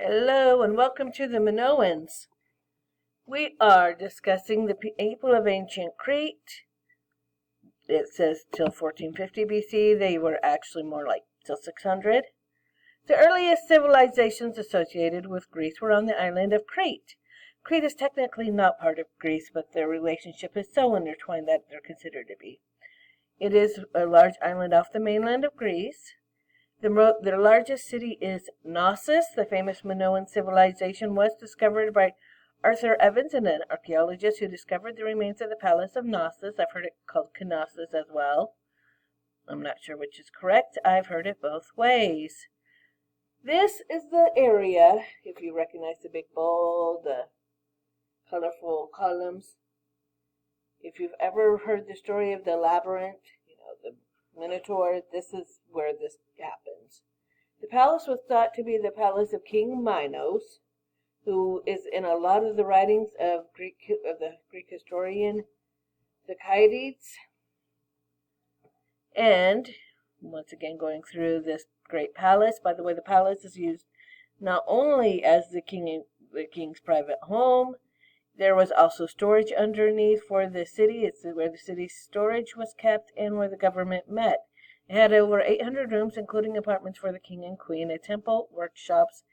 Hello and welcome to the Minoans. We are discussing the people of ancient Crete. It says till 1450 BC. They were actually more like till 600. The earliest civilizations associated with Greece were on the island of Crete. Crete is technically not part of Greece, but their relationship is so intertwined that they're considered to be. It is a large island off the mainland of Greece. Their largest city is Knossos. The famous Minoan civilization was discovered by Arthur Evans, an archaeologist who discovered the remains of the palace of Knossos. I've heard it called Knossos as well. I'm not sure which is correct. I've heard it both ways. This is the area, if you recognize the big bowl, the colorful columns. If you've ever heard the story of the labyrinth, the Minotaur, this is where this happens. The palace was thought to be the palace of King Minos, who is in a lot of the writings of the Greek historian Thucydides. And once again, going through this great palace. By the way, the palace is used not only as the king's private home. There was also storage underneath for the city. It's where the city's storage was kept and where the government met. It had over 800 rooms, including apartments for the king and queen, a temple, workshops,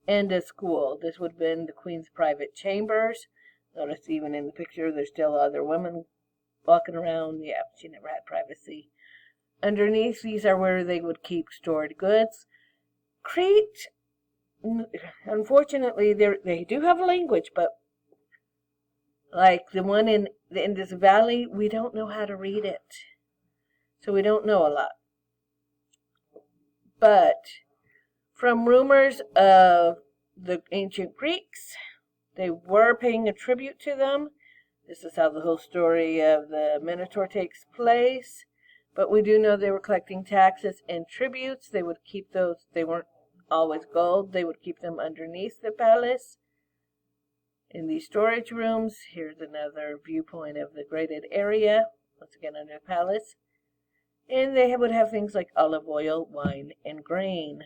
and a school. This would have been the queen's private chambers. Notice even in the picture there's still other women walking around. Yeah, she never had privacy. Underneath, these are where they would keep stored goods. Crete, unfortunately, they do have a language, but like the one in this valley, we don't know how to read it. So we don't know a lot. But from rumors of the ancient Greeks, they were paying a tribute to them. This is how the whole story of the Minotaur takes place. But we do know they were collecting taxes and tributes. They would keep those, they weren't always gold. They would keep them underneath the palace. In these storage rooms, here's another viewpoint of the graded area, once again under the palace. And they would have things like olive oil, wine, and grain.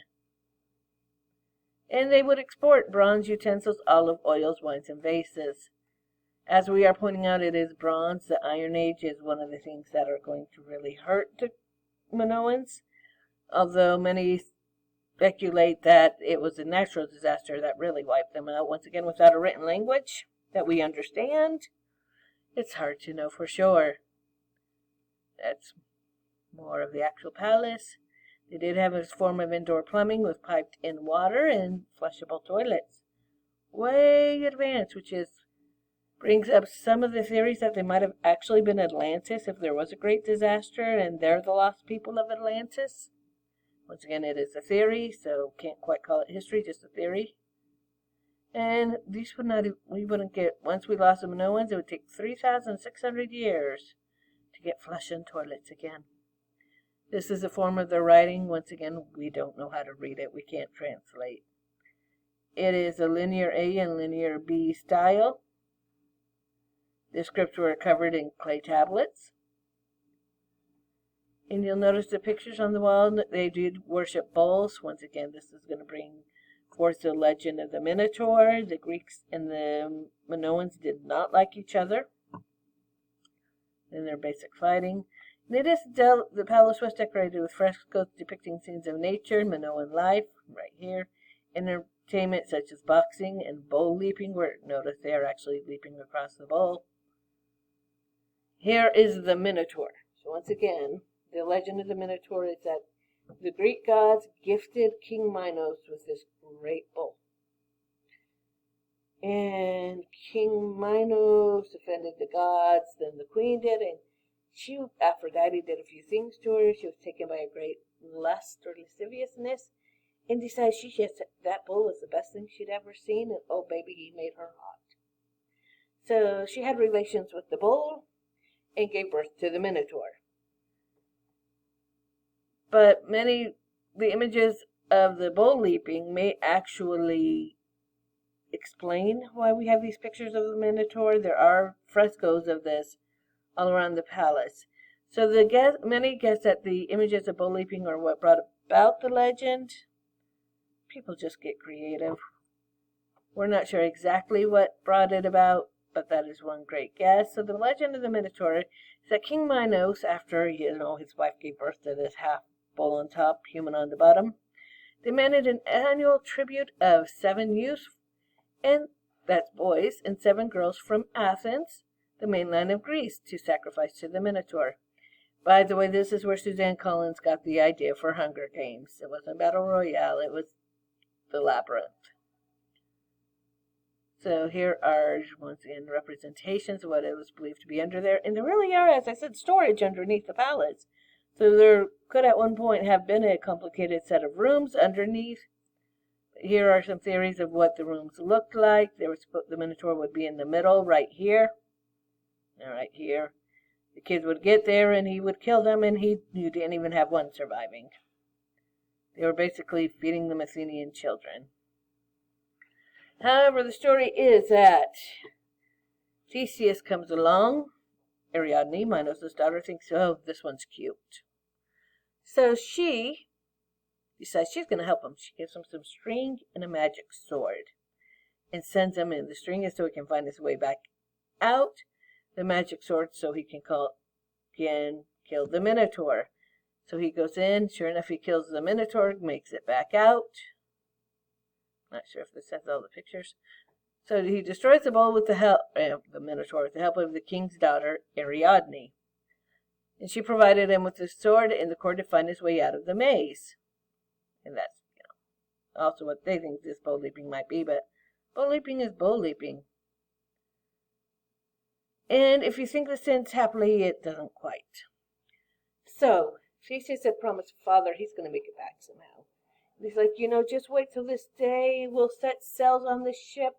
And they would export bronze utensils, olive oils, wines, and vases. As we are pointing out, it is bronze. The Iron Age is one of the things that are going to really hurt the Minoans, although many speculate that it was a natural disaster that really wiped them out. Once again, without a written language that we understand, it's hard to know for sure. That's more of the actual palace. They did have a form of indoor plumbing with piped-in water and flushable toilets. Way advanced, which brings up some of the theories that they might have actually been Atlantis if there was a great disaster and they're the lost people of Atlantis. Once again, it is a theory, so can't quite call it history, just a theory. And these we wouldn't get, once we lost the Minoans, it would take 3,600 years to get flushing toilets again. This is a form of their writing. Once again, we don't know how to read it. We can't translate. It is a linear A and linear B style. The scripts were covered in clay tablets. And you'll notice the pictures on the wall. They did worship bulls. Once again, this is going to bring forth the legend of the Minotaur. The Greeks and the Minoans did not like each other in their basic fighting. The palace was decorated with frescoes depicting scenes of nature, Minoan life, right here. Entertainment such as boxing and bull leaping, where notice they are actually leaping across the bull. Here is the Minotaur. So once again, the legend of the Minotaur is that the Greek gods gifted King Minos with this great bull. And King Minos offended the gods, then the queen did, and Aphrodite did a few things to her. She was taken by a great lust or lasciviousness and decided that bull was the best thing she'd ever seen, and oh baby, he made her hot. So she had relations with the bull and gave birth to the Minotaur. But the images of the bull leaping may actually explain why we have these pictures of the Minotaur. There are frescoes of this all around the palace. So many guess that the images of bull leaping are what brought about the legend. People just get creative. We're not sure exactly what brought it about, but that is one great guess. So the legend of the Minotaur is that King Minos, after his wife gave birth to this half bull on top, human on the bottom, demanded an annual tribute of 7 youths, and that's boys, and 7 girls from Athens, the mainland of Greece, to sacrifice to the Minotaur. By the way, this is where Suzanne Collins got the idea for Hunger Games. It wasn't Battle Royale, it was the Labyrinth. So here are, once again, representations of what it was believed to be under there. And there really are, as I said, storage underneath the palace. So there could at one point have been a complicated set of rooms underneath. Here are some theories of what the rooms looked like. The Minotaur would be in the middle, right here. And right here. The kids would get there and he would kill them, and you didn't even have one surviving. They were basically feeding the Athenian children. However, the story is that Theseus comes along. Ariadne, Minos' daughter, thinks, oh, this one's cute. So she decides she's going to help him. She gives him some string and a magic sword and sends him in. The string is so he can find his way back out. The magic sword so he can kill the Minotaur. So he goes in. Sure enough, he kills the Minotaur, makes it back out. Not sure if this has all the pictures. So he destroys the bull with the Minotaur with the help of the king's daughter, Ariadne. And she provided him with the sword and the cord to find his way out of the maze. And that's, also what they think this bull leaping might be, but bull leaping is bull leaping. And if you think this ends happily, it doesn't quite. So, Theseus had promised father he's going to make it back somehow. And he's like, just wait till this day. We'll set sails on the ship,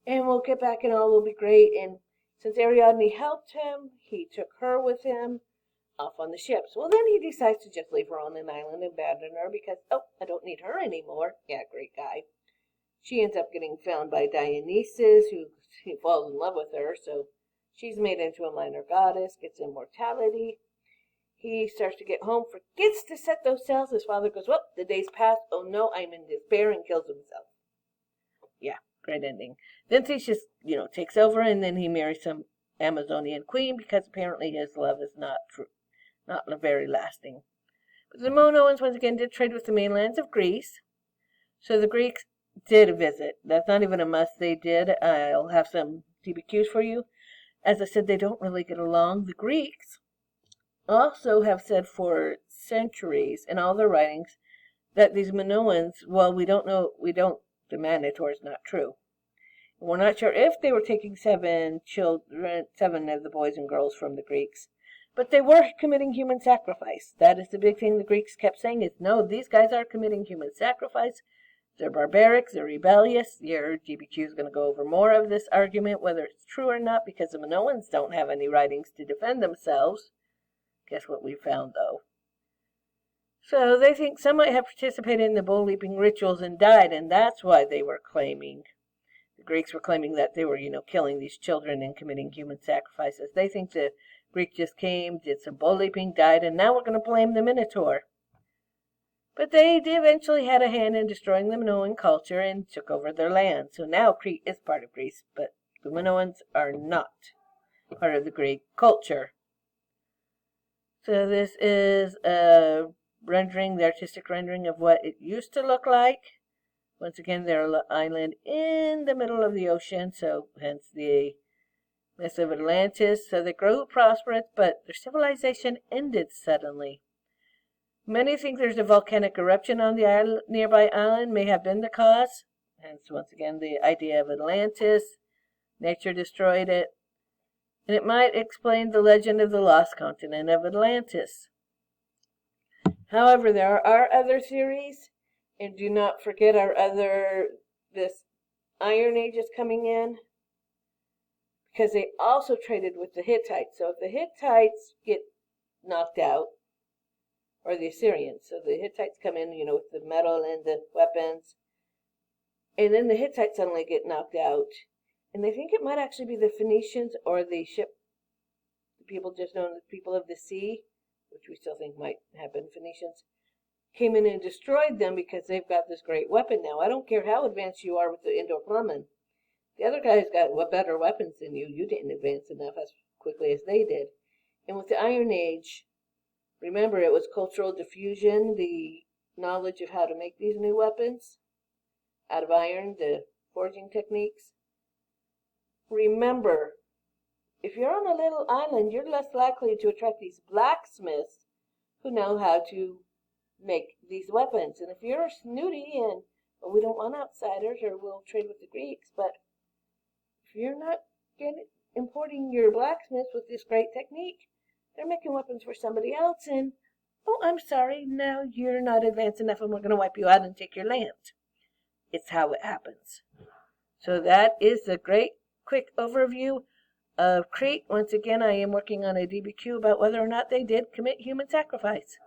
and we'll get back, and all will be great. And since Ariadne helped him, he took her with him off on the ships. Well, then he decides to just leave her on an island and abandon her because, I don't need her anymore. Yeah, great guy. She ends up getting found by Dionysus, who falls in love with her, so she's made into a minor goddess, gets immortality. He starts to get home, forgets to set those sails. His father goes, well, the day's passed. Oh no, I'm in despair, and kills himself. Yeah, great ending. Then Theseus, takes over, and then he marries some Amazonian queen because apparently his love is not very lasting. But the Minoans, once again, did trade with the mainlands of Greece. So the Greeks did visit. That's not even a must. They did. I'll have some TBQs for you. As I said, they don't really get along. The Greeks also have said for centuries in all their writings that these Minoans, the Minotaur is not true. We're not sure if they were taking 7 of the boys and girls from the Greeks, but they were committing human sacrifice. That is the big thing the Greeks kept saying is, no, these guys are committing human sacrifice. They're barbaric, they're rebellious. Your GBQ is going to go over more of this argument, whether it's true or not, because the Minoans don't have any writings to defend themselves. Guess what we found, though? So they think some might have participated in the bull leaping rituals and died, and that's why they were claiming. The Greeks were claiming that they were, killing these children and committing human sacrifices. They think the Greek just came, did some bull leaping, died, and now we're going to blame the Minotaur. But they eventually had a hand in destroying the Minoan culture and took over their land. So now Crete is part of Greece, but the Minoans are not part of the Greek culture. So this is a rendering, the artistic rendering of what it used to look like. Once again, they're an island in the middle of the ocean, so hence the myth of Atlantis. So they grew prosperous, but their civilization ended suddenly. Many think there's a volcanic eruption on the nearby island may have been the cause. Hence, once again, the idea of Atlantis. Nature destroyed it. And it might explain the legend of the lost continent of Atlantis. However, there are other theories. And do not forget this Iron Age is coming in. Because they also traded with the Hittites. So if the Hittites get knocked out, or the Assyrians. So the Hittites come in, with the metal and the weapons. And then the Hittites suddenly get knocked out. And they think it might actually be the Phoenicians or the people just known as people of the sea, which we still think might have been Phoenicians, came in and destroyed them because they've got this great weapon now. I don't care how advanced you are with the indoor plumbing. The other guys got better weapons than you. You didn't advance enough as quickly as they did. And with the Iron Age, remember, it was cultural diffusion, the knowledge of how to make these new weapons out of iron, the forging techniques. Remember, if you're on a little island, you're less likely to attract these blacksmiths who know how to make these weapons. And if you're snooty and, well, we don't want outsiders or we'll trade with the Greeks, but if you're not importing your blacksmiths with this great technique, they're making weapons for somebody else, and, oh, I'm sorry, now you're not advanced enough and we're going to wipe you out and take your land. It's how it happens. So that is a great quick overview of Crete. Once again, I am working on a DBQ about whether or not they did commit human sacrifice.